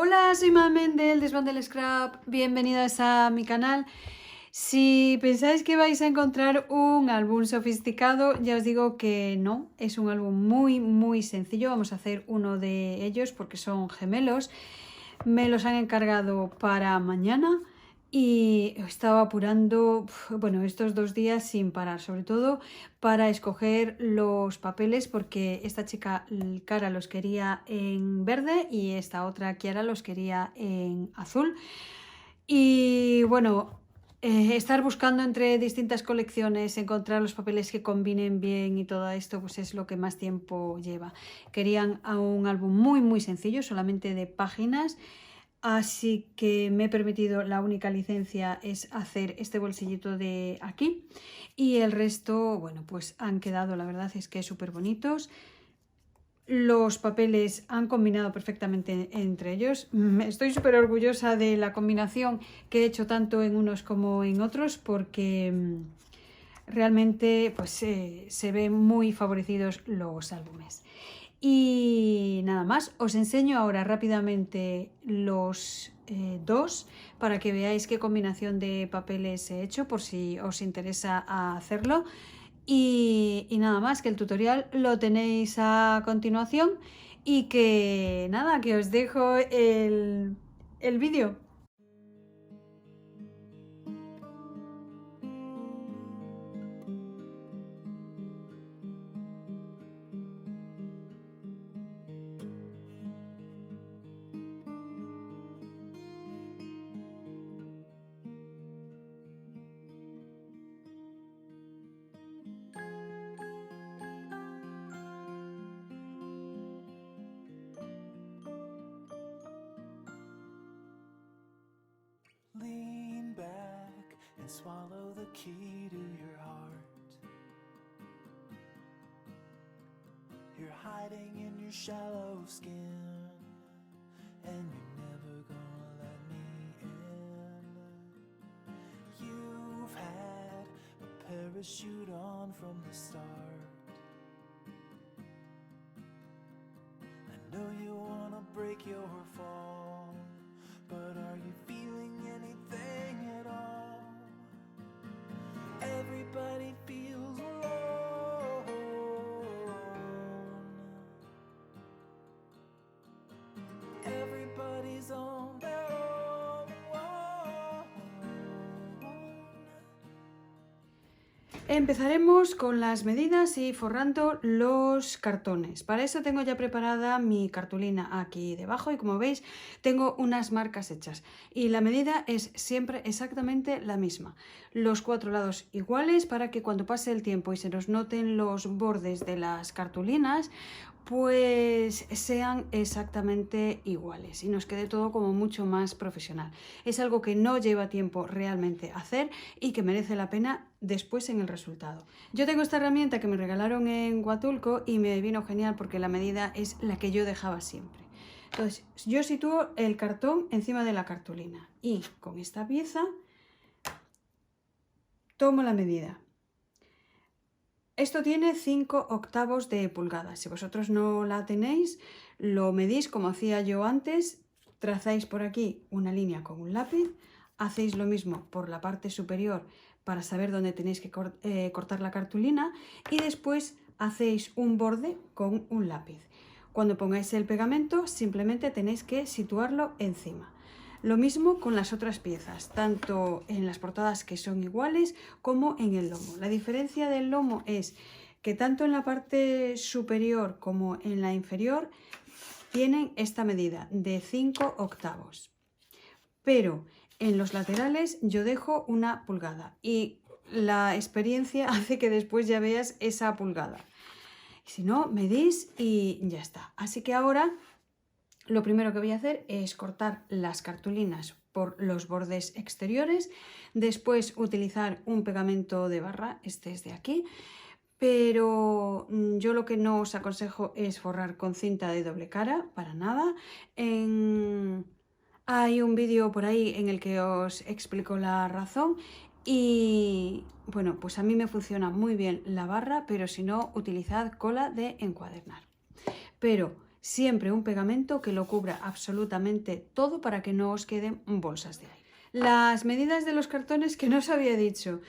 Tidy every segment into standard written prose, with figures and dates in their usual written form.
Hola, soy Mamen del Desván del Scrap, bienvenidas a mi canal. Si pensáis que vais a encontrar un álbum sofisticado, ya os digo que no, es un álbum muy sencillo. Vamos a hacer uno de ellos porque son gemelos. Me los han encargado para mañana y estaba apurando, bueno, estos 2 días sin parar, sobre todo para escoger los papeles, porque esta chica Cara los quería en verde y esta otra Kiara los quería en azul. Y bueno, estar buscando entre distintas colecciones, encontrar los papeles que combinen bien y todo esto, pues es lo que más tiempo lleva. Querían un álbum muy sencillo, solamente de páginas. Así que me he permitido, la única licencia es hacer este bolsillito de aquí y el resto, bueno, pues han quedado, la verdad es que súper bonitos. Los papeles han combinado perfectamente entre ellos. Estoy súper orgullosa de la combinación que he hecho tanto en unos como en otros, porque realmente pues, se ven muy favorecidos los álbumes. Y nada más, os enseño ahora rápidamente los dos para que veáis qué combinación de papeles he hecho, por si os interesa hacerlo. Y nada más, que el tutorial lo tenéis a continuación y que nada, que os dejo el vídeo. Lean back and swallow the key to your heart. You're hiding in your shallow skin, and you're never gonna let me in. You've had a parachute on from the start. I know you wanna break your fall, but are you feeling anything at all? Everybody feels alone. Everybody's on their own. Empezaremos con las medidas y forrando los cartones. Para eso tengo ya preparada mi cartulina aquí debajo y, como veis, tengo unas marcas hechas y la medida es siempre exactamente la misma. Los 4 lados iguales para que cuando pase el tiempo y se nos noten los bordes de las cartulinas, pues sean exactamente iguales y nos quede todo como mucho más profesional. Es algo que no lleva tiempo realmente hacer y que merece la pena después en el resultado. Yo tengo esta herramienta que me regalaron en Huatulco y me vino genial porque la medida es la que yo dejaba siempre. Entonces yo sitúo el cartón encima de la cartulina y con esta pieza tomo la medida. Esto tiene 5/8 de pulgada. Si vosotros no la tenéis, lo medís como hacía yo antes. Trazáis por aquí una línea con un lápiz. Hacéis lo mismo por la parte superior para saber dónde tenéis que cortar la cartulina. Y después hacéis un borde con un lápiz. Cuando pongáis el pegamento, simplemente tenéis que situarlo encima. Lo mismo con las otras piezas, tanto en las portadas, que son iguales, como en el lomo. La diferencia del lomo es que tanto en la parte superior como en la inferior tienen esta medida de 5/8. Pero en los laterales yo dejo 1 pulgada y la experiencia hace que después ya veas esa pulgada. Si no, medís y ya está. Así que ahora lo primero que voy a hacer es cortar las cartulinas por los bordes exteriores, después utilizar un pegamento de barra, este es de aquí, pero yo lo que no os aconsejo es forrar con cinta de doble cara, para nada. Hay un vídeo por ahí en el que os explico la razón. Y bueno, pues a mí me funciona muy bien la barra, pero si no, utilizad cola de encuadernar. Pero siempre un pegamento que lo cubra absolutamente todo para que no os queden bolsas de aire. Las medidas de los cartones que no os había dicho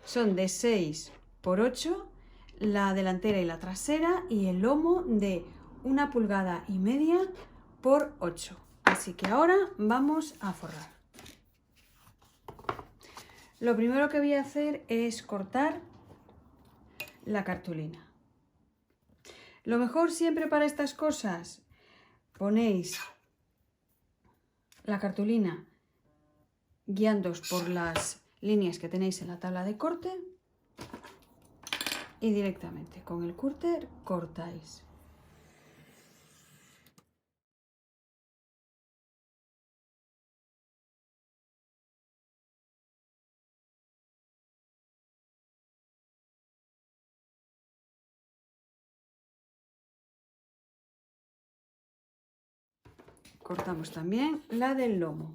son de 6 por 8, la delantera y la trasera, y el lomo de 1,5 pulgadas por 8. Así que ahora vamos a forrar. Lo primero que voy a hacer es cortar la cartulina. Lo mejor siempre para estas cosas, ponéis la cartulina guiándoos por las líneas que tenéis en la tabla de corte y directamente con el cúter cortáis. Cortamos también la del lomo.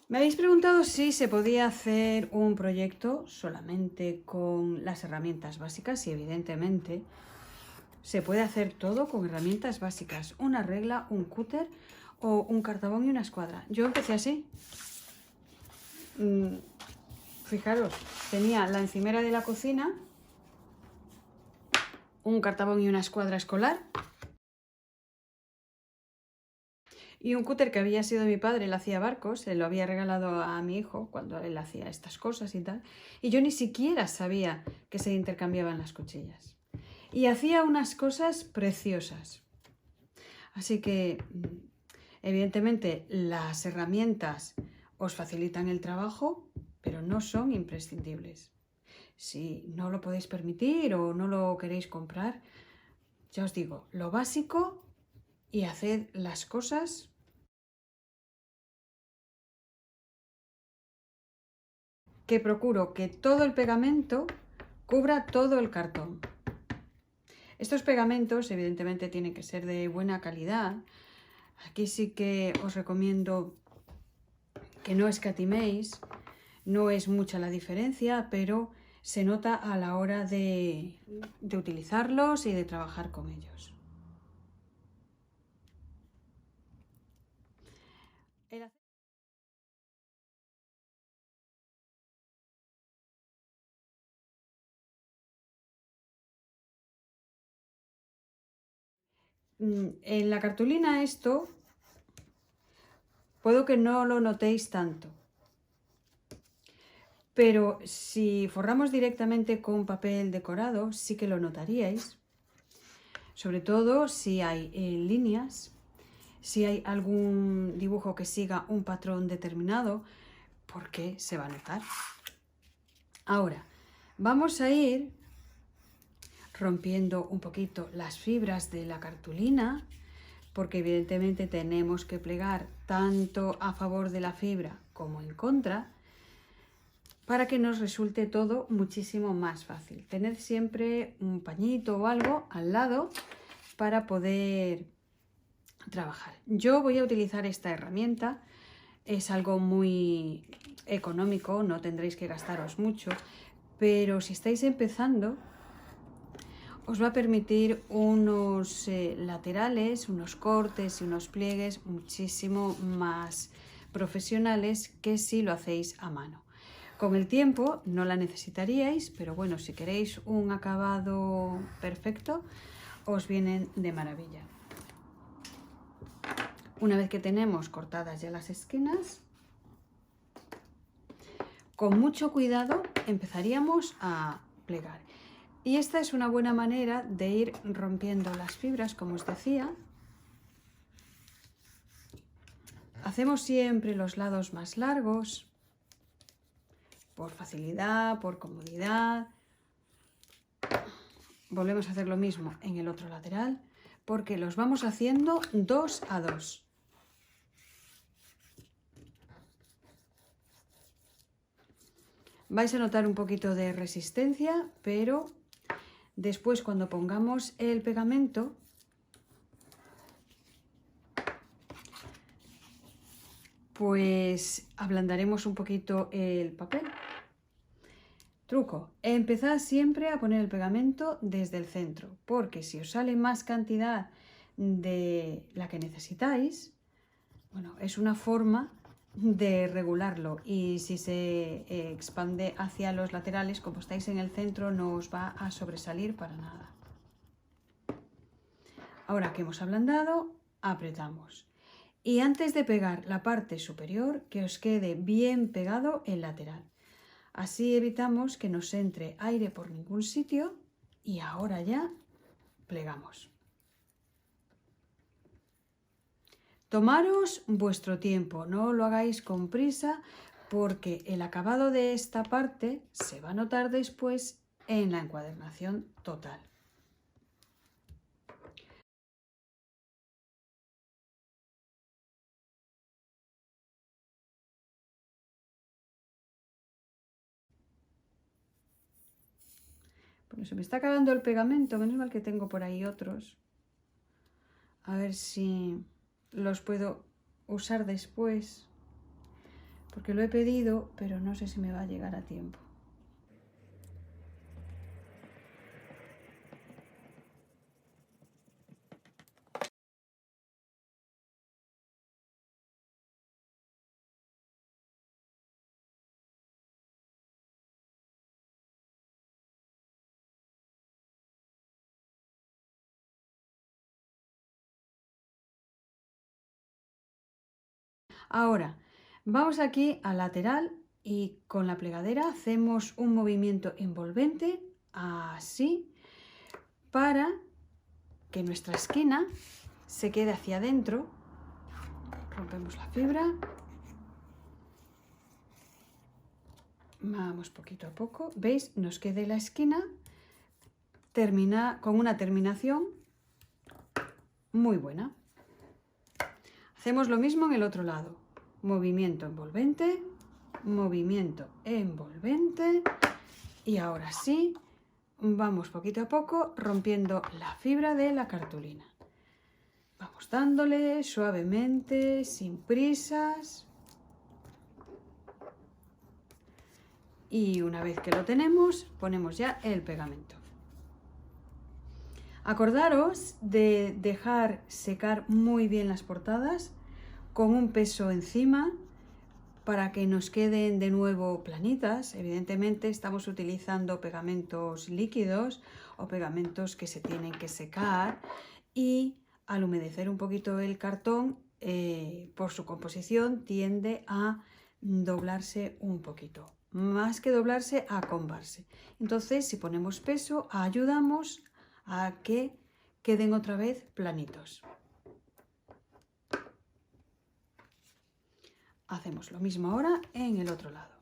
Me habéis preguntado si se podía hacer un proyecto solamente con las herramientas básicas, y evidentemente se puede hacer todo con herramientas básicas, una regla, un cúter o un cartabón y una escuadra. Yo empecé así. Fijaros, tenía la encimera de la cocina, un cartabón y una escuadra escolar, y un cúter que había sido de mi padre. Él hacía barcos, se lo había regalado a mi hijo cuando él hacía estas cosas y tal. Y yo ni siquiera sabía que se intercambiaban las cuchillas. Y hacía unas cosas preciosas. Así que, evidentemente, las herramientas os facilitan el trabajo, pero no son imprescindibles. Si no lo podéis permitir o no lo queréis comprar, ya os digo, lo básico, y haced las cosas que procuro que todo el pegamento cubra todo el cartón. Estos pegamentos evidentemente tienen que ser de buena calidad. Aquí sí que os recomiendo que no escatiméis, no es mucha la diferencia, pero se nota a la hora de utilizarlos y de trabajar con ellos. En la cartulina esto puedo que no lo notéis tanto, pero si forramos directamente con papel decorado sí que lo notaríais, sobre todo si hay líneas, si hay algún dibujo que siga un patrón determinado, porque se va a notar. Ahora vamos a ir rompiendo un poquito las fibras de la cartulina, porque evidentemente tenemos que plegar tanto a favor de la fibra como en contra, para que nos resulte todo muchísimo más fácil. Tened siempre un pañito o algo al lado para poder trabajar. Yo voy a utilizar esta herramienta, es algo muy económico, no tendréis que gastaros mucho, pero si estáis empezando os va a permitir unos laterales, unos cortes y unos pliegues muchísimo más profesionales que si lo hacéis a mano. Con el tiempo no la necesitaríais, pero bueno, si queréis un acabado perfecto, os vienen de maravilla. Una vez que tenemos cortadas ya las esquinas, con mucho cuidado empezaríamos a plegar. Y esta es una buena manera de ir rompiendo las fibras, como os decía. Hacemos siempre los lados más largos, por facilidad, por comodidad. Volvemos a hacer lo mismo en el otro lateral, porque los vamos haciendo 2 a 2. Vais a notar un poquito de resistencia, pero después cuando pongamos el pegamento, pues ablandaremos un poquito el papel. Truco, empezad siempre a poner el pegamento desde el centro, porque si os sale más cantidad de la que necesitáis, bueno, es una forma de regularlo, y si se expande hacia los laterales, como estáis en el centro, no os va a sobresalir para nada. Ahora que hemos ablandado, apretamos. Y antes de pegar la parte superior, que os quede bien pegado el lateral. Así evitamos que nos entre aire por ningún sitio, y ahora ya plegamos. Tomaros vuestro tiempo, no lo hagáis con prisa, porque el acabado de esta parte se va a notar después en la encuadernación total. Bueno, se me está acabando el pegamento, menos mal que tengo por ahí otros. A ver si los puedo usar después, porque lo he pedido, pero no sé si me va a llegar a tiempo. Ahora, vamos aquí al lateral y con la plegadera hacemos un movimiento envolvente, así, para que nuestra esquina se quede hacia adentro. Rompemos la fibra. Vamos poquito a poco. ¿Veis? Nos queda la esquina con una terminación muy buena. Hacemos lo mismo en el otro lado. Movimiento envolvente, movimiento envolvente, y ahora sí, vamos poquito a poco rompiendo la fibra de la cartulina. Vamos dándole suavemente, sin prisas. Y una vez que lo tenemos, ponemos ya el pegamento. Acordaros de dejar secar muy bien las portadas con un peso encima para que nos queden de nuevo planitas. Evidentemente estamos utilizando pegamentos líquidos o pegamentos que se tienen que secar, y al humedecer un poquito el cartón, por su composición tiende a doblarse un poquito. Más que doblarse, a combarse. Entonces, si ponemos peso, ayudamos a que queden otra vez planitos. Hacemos lo mismo ahora en el otro lado.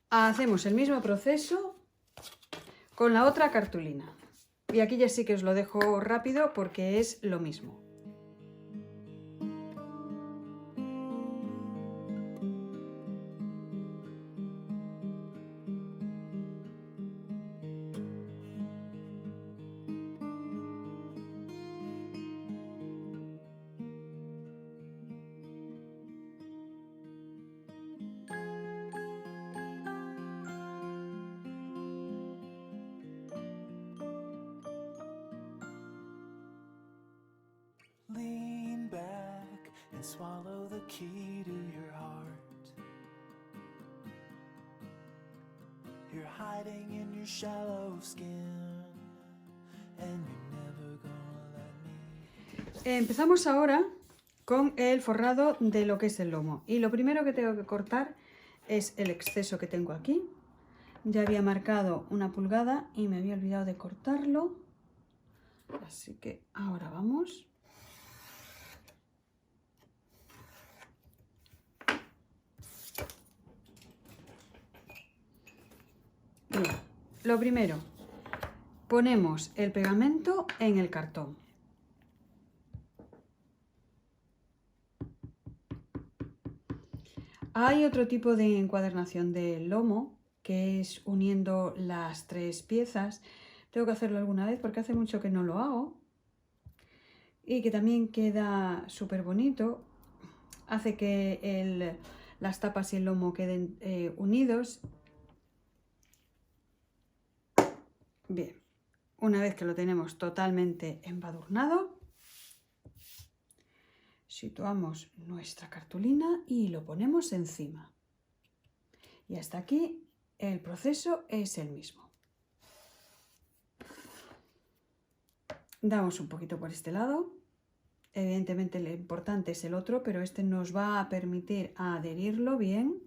Hacemos el mismo proceso con la otra cartulina. Y aquí ya sí que os lo dejo rápido porque es lo mismo. Lean back and swallow the key to your heart. You're hiding in your shallow skin, and you're never gonna let me. Empezamos ahora con el forrado de lo que es el lomo. Y lo primero que tengo que cortar es el exceso que tengo aquí. Ya había marcado 1 pulgada y me había olvidado de cortarlo. Así que ahora vamos. Bien, lo primero, ponemos el pegamento en el cartón. Hay otro tipo de encuadernación del lomo, que es uniendo las 3 piezas. Tengo que hacerlo alguna vez porque hace mucho que no lo hago. Y que también queda súper bonito. Hace que las tapas y el lomo queden unidos. Bien, una vez que lo tenemos totalmente embadurnado, situamos nuestra cartulina y lo ponemos encima. Y hasta aquí el proceso es el mismo. Damos un poquito por este lado. Evidentemente lo importante es el otro, pero este nos va a permitir adherirlo bien.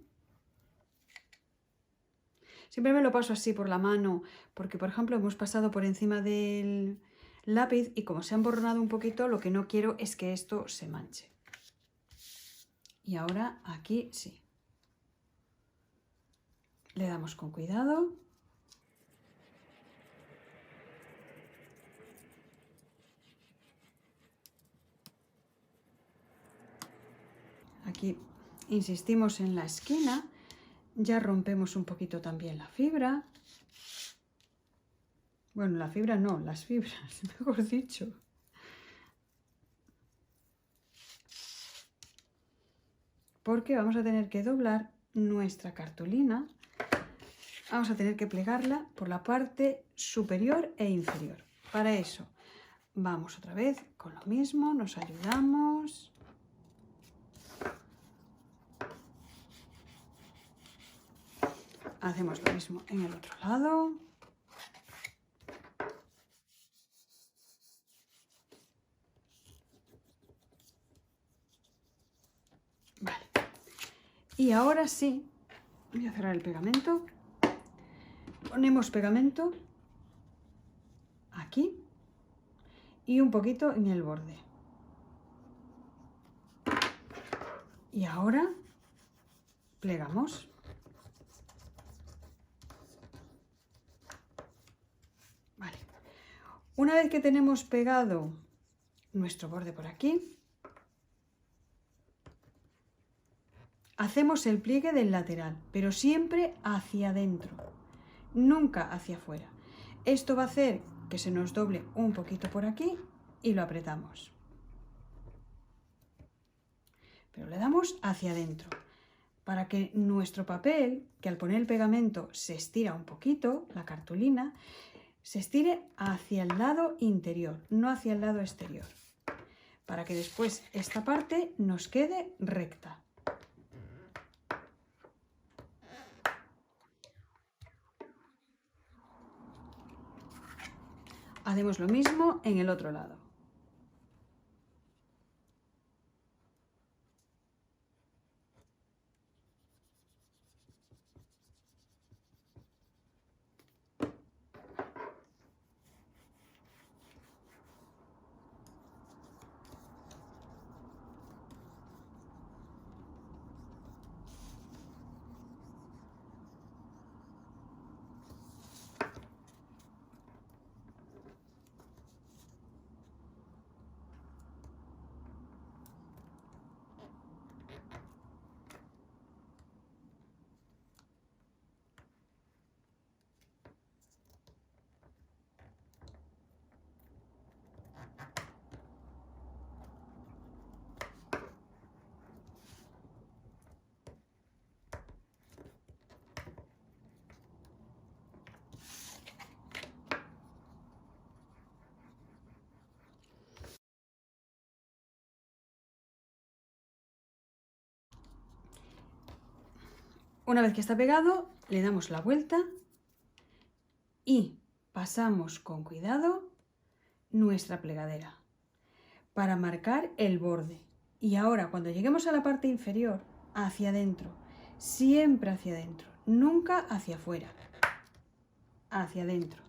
Siempre me lo paso así por la mano, porque por ejemplo hemos pasado por encima del lápiz y como se ha emborronado un poquito, lo que no quiero es que esto se manche. Y ahora aquí sí. Le damos con cuidado. Aquí insistimos en la esquina. Ya rompemos un poquito también la fibra. Bueno, la fibra no, las fibras, mejor dicho. Porque vamos a tener que doblar nuestra cartulina. Vamos a tener que plegarla por la parte superior e inferior. Para eso vamos otra vez con lo mismo, nos ayudamos. Hacemos lo mismo en el otro lado. Vale. Y ahora sí, voy a cerrar el pegamento. Ponemos pegamento aquí y un poquito en el borde. Y ahora plegamos. Vale. Una vez que tenemos pegado nuestro borde por aquí, hacemos el pliegue del lateral, pero siempre hacia adentro, nunca hacia afuera. Esto va a hacer que se nos doble un poquito por aquí y lo apretamos. Pero le damos hacia adentro, para que nuestro papel, que al poner el pegamento se estira un poquito, la cartulina, se estire hacia el lado interior, no hacia el lado exterior, para que después esta parte nos quede recta. Hacemos lo mismo en el otro lado. Una vez que está pegado, le damos la vuelta y pasamos con cuidado nuestra plegadera para marcar el borde. Y ahora, cuando lleguemos a la parte inferior, hacia adentro, siempre hacia adentro, nunca hacia afuera, hacia adentro.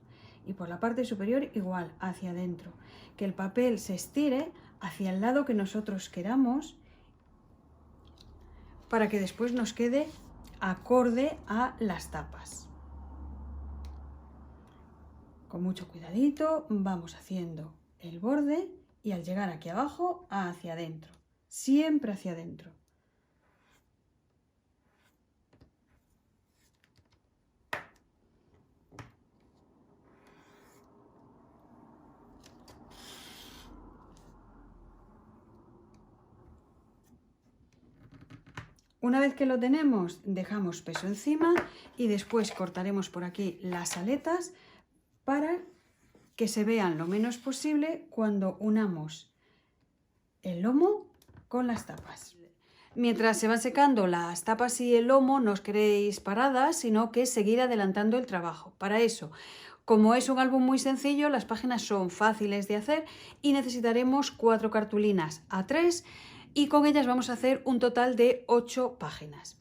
Y por la parte superior igual, hacia adentro. Que el papel se estire hacia el lado que nosotros queramos para que después nos quede acorde a las tapas. Con mucho cuidadito vamos haciendo el borde y al llegar aquí abajo hacia adentro, siempre hacia adentro. Una vez que lo tenemos, dejamos peso encima y después cortaremos por aquí las aletas para que se vean lo menos posible cuando unamos el lomo con las tapas. Mientras se van secando las tapas y el lomo, no os quedéis paradas, sino que seguir adelantando el trabajo. Para eso, como es un álbum muy sencillo, las páginas son fáciles de hacer y necesitaremos 4 cartulinas A3 y con ellas vamos a hacer un total de 8 páginas.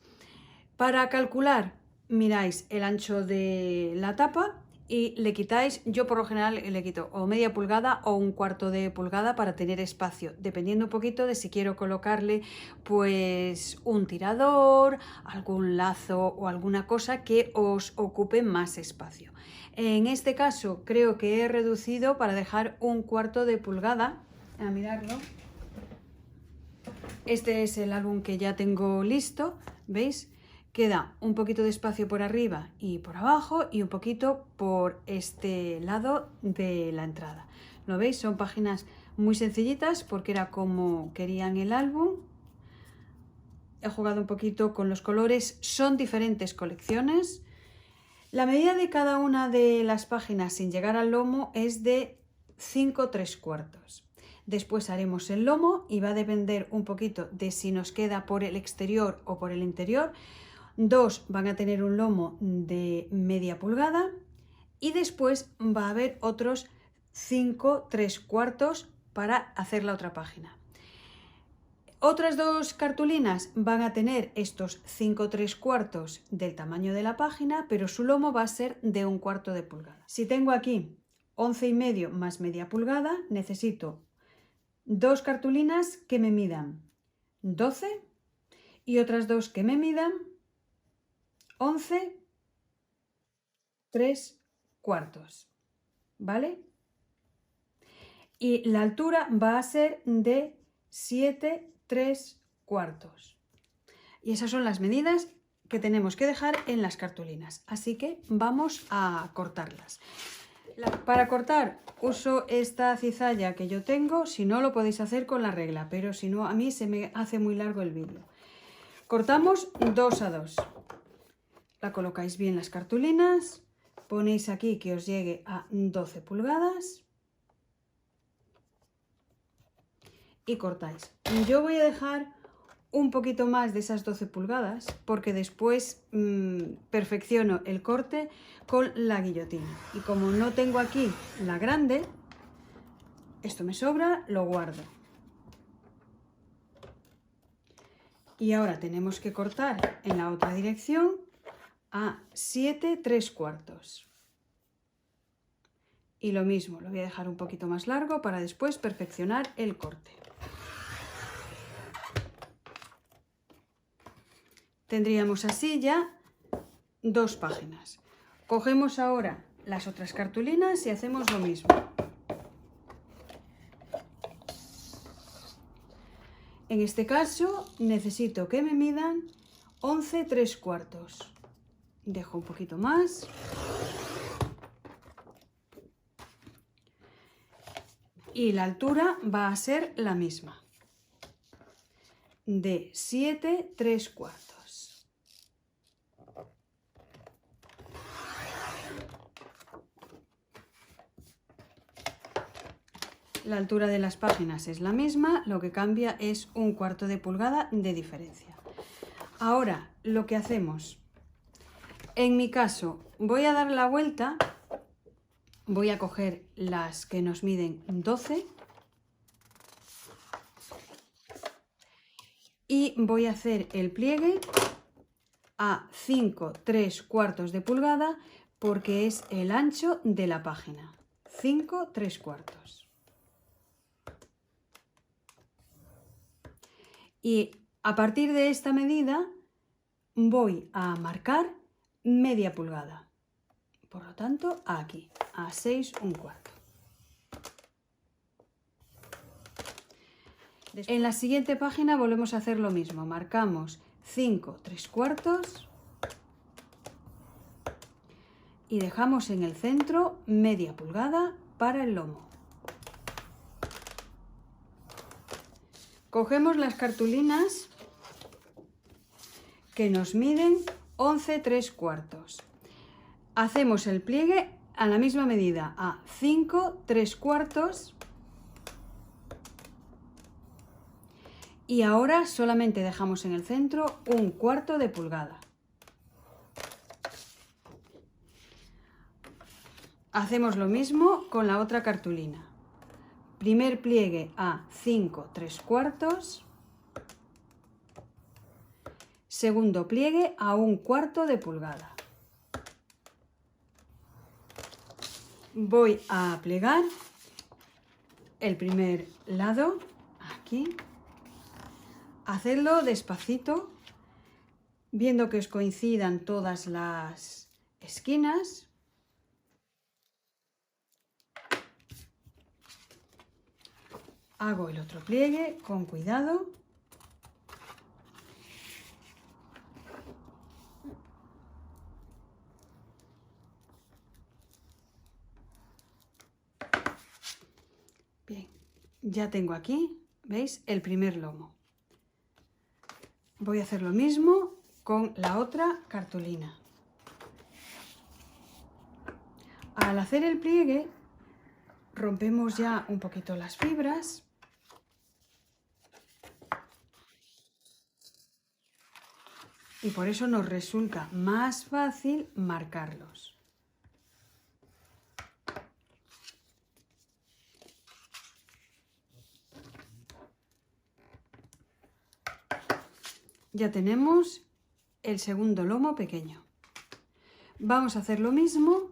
Para calcular, miráis el ancho de la tapa y le quitáis, yo por lo general le quito o media pulgada o un cuarto de pulgada para tener espacio, dependiendo un poquito de si quiero colocarle pues un tirador, algún lazo o alguna cosa que os ocupe más espacio. En este caso creo que he reducido para dejar un cuarto de pulgada, a mirarlo. Este es el álbum que ya tengo listo, ¿veis? Queda un poquito de espacio por arriba y por abajo y un poquito por este lado de la entrada. ¿Lo veis? Son páginas muy sencillitas porque era como querían el álbum. He jugado un poquito con los colores, son diferentes colecciones. La medida de cada una de las páginas sin llegar al lomo es de 5/3. Después haremos el lomo y va a depender un poquito de si nos queda por el exterior o por el interior. 2 van a tener un lomo de media pulgada y después va a haber otros 5/3 para hacer la otra página. Otras 2 cartulinas van a tener estos 5/3 del tamaño de la página, pero su lomo va a ser de 1/4 de pulgada. Si tengo aquí 11,5 más media pulgada, necesito 2 cartulinas que me midan 12 y otras 2 que me midan 11/3, ¿vale? Y la altura va a ser de 7/3. Y esas son las medidas que tenemos que dejar en las cartulinas. Así que vamos a cortarlas. Para cortar uso esta cizalla que yo tengo, si no lo podéis hacer con la regla, pero si no a mí se me hace muy largo el vídeo. Cortamos 2 a 2. La colocáis bien las cartulinas, ponéis aquí que os llegue a 12 pulgadas y cortáis. Yo voy a dejar un poquito más de esas 12 pulgadas porque después perfecciono el corte con la guillotina. Y como no tengo aquí la grande, esto me sobra, lo guardo. Y ahora tenemos que cortar en la otra dirección a 7/3. Y lo mismo, lo voy a dejar un poquito más largo para después perfeccionar el corte. Tendríamos así ya 2 páginas. Cogemos ahora las otras cartulinas y hacemos lo mismo. En este caso necesito que me midan 11/3. Dejo un poquito más. Y la altura va a ser la misma, de 7/3. La altura de las páginas es la misma, lo que cambia es 1/4 de pulgada de diferencia. Ahora lo que hacemos, en mi caso voy a dar la vuelta, voy a coger las que nos miden 12 y voy a hacer el pliegue a 5/3 de pulgada porque es el ancho de la página, 5/3. Y a partir de esta medida voy a marcar media pulgada. Por lo tanto, aquí, a 6/1/4. En la siguiente página volvemos a hacer lo mismo. Marcamos 5/3 y dejamos en el centro media pulgada para el lomo. Cogemos las cartulinas que nos miden 11 3/4. Hacemos el pliegue a la misma medida, a 5 3/4. Y ahora solamente dejamos en el centro 1/4 de pulgada. Hacemos lo mismo con la otra cartulina. Primer pliegue a 5 3/4. Segundo pliegue a 1/4 de pulgada. Voy a plegar el primer lado aquí. Hacedlo despacito, viendo que os coincidan todas las esquinas. Hago el otro pliegue con cuidado. Bien, ya tengo aquí, ¿veis? El primer lomo. Voy a hacer lo mismo con la otra cartulina. Al hacer el pliegue, rompemos ya un poquito las fibras. Y por eso nos resulta más fácil marcarlos. Ya tenemos el segundo lomo pequeño. Vamos a hacer lo mismo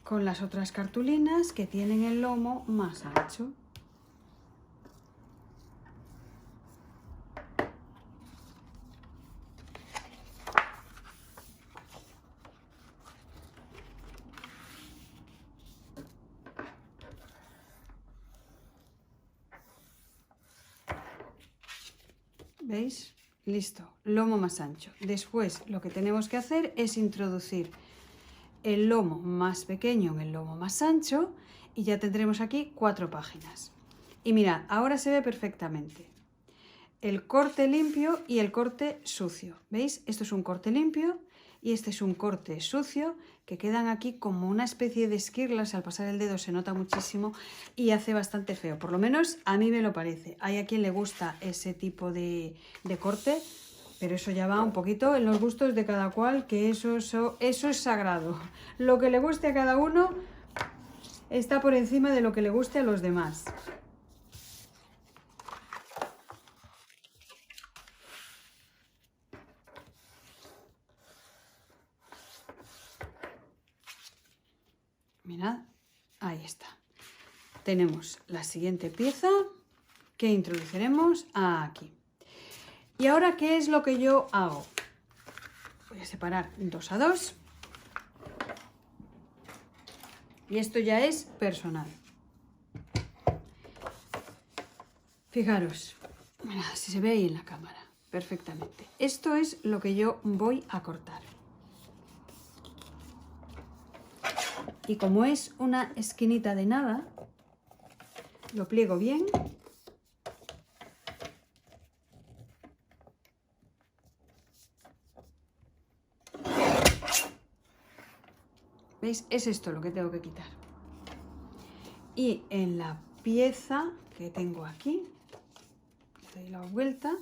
con las otras cartulinas que tienen el lomo más ancho. ¿Veis? Listo, lomo más ancho. Después lo que tenemos que hacer es introducir el lomo más pequeño en el lomo más ancho y ya tendremos aquí 4 páginas. Y mirad, ahora se ve perfectamente el corte limpio y el corte sucio. ¿Veis? Esto es un corte limpio y este es un corte sucio que quedan aquí como una especie de esquirlas. Al pasar el dedo se nota muchísimo y hace bastante feo. Por lo menos a mí me lo parece. Hay a quien le gusta ese tipo de corte, pero eso ya va un poquito en los gustos de cada cual, que eso es sagrado. Lo que le guste a cada uno está por encima de lo que le guste a los demás. Mirad, ahí está. Tenemos la siguiente pieza que introduciremos aquí. ¿Y ahora qué es lo que yo hago? Voy a separar 2 a 2. Y esto ya es personal. Fijaros, mirad, si se ve ahí en la cámara, perfectamente. Esto es lo que yo voy a cortar. Y como es una esquinita de nada, lo pliego bien. ¿Veis? Es esto lo que tengo que quitar. Y en la pieza que tengo aquí, le doy la vuelta.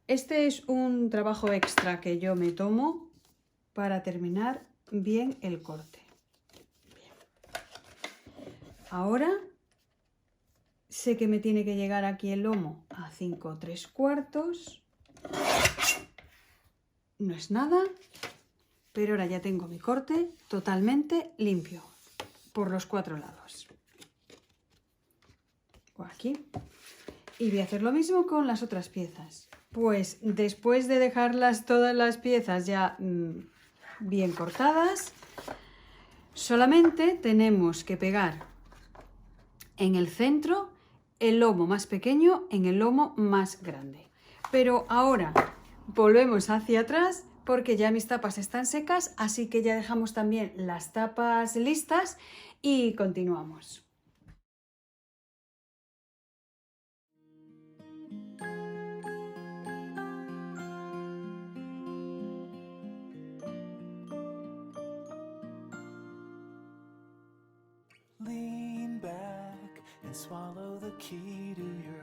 Este es un trabajo extra que yo me tomo para terminar bien el corte. Bien. Ahora sé que me tiene que llegar aquí el lomo a 5 3/4. No es nada, pero ahora ya tengo mi corte totalmente limpio por los 4 lados. Por aquí. Y voy a hacer lo mismo con las otras piezas. Pues después de dejarlas todas las piezas ya bien cortadas, solamente tenemos que pegar en el centro el lomo más pequeño en el lomo más grande. Pero ahora volvemos hacia atrás porque ya mis tapas están secas, así que ya dejamos también las tapas listas y continuamos. Lean back and swallow the key to your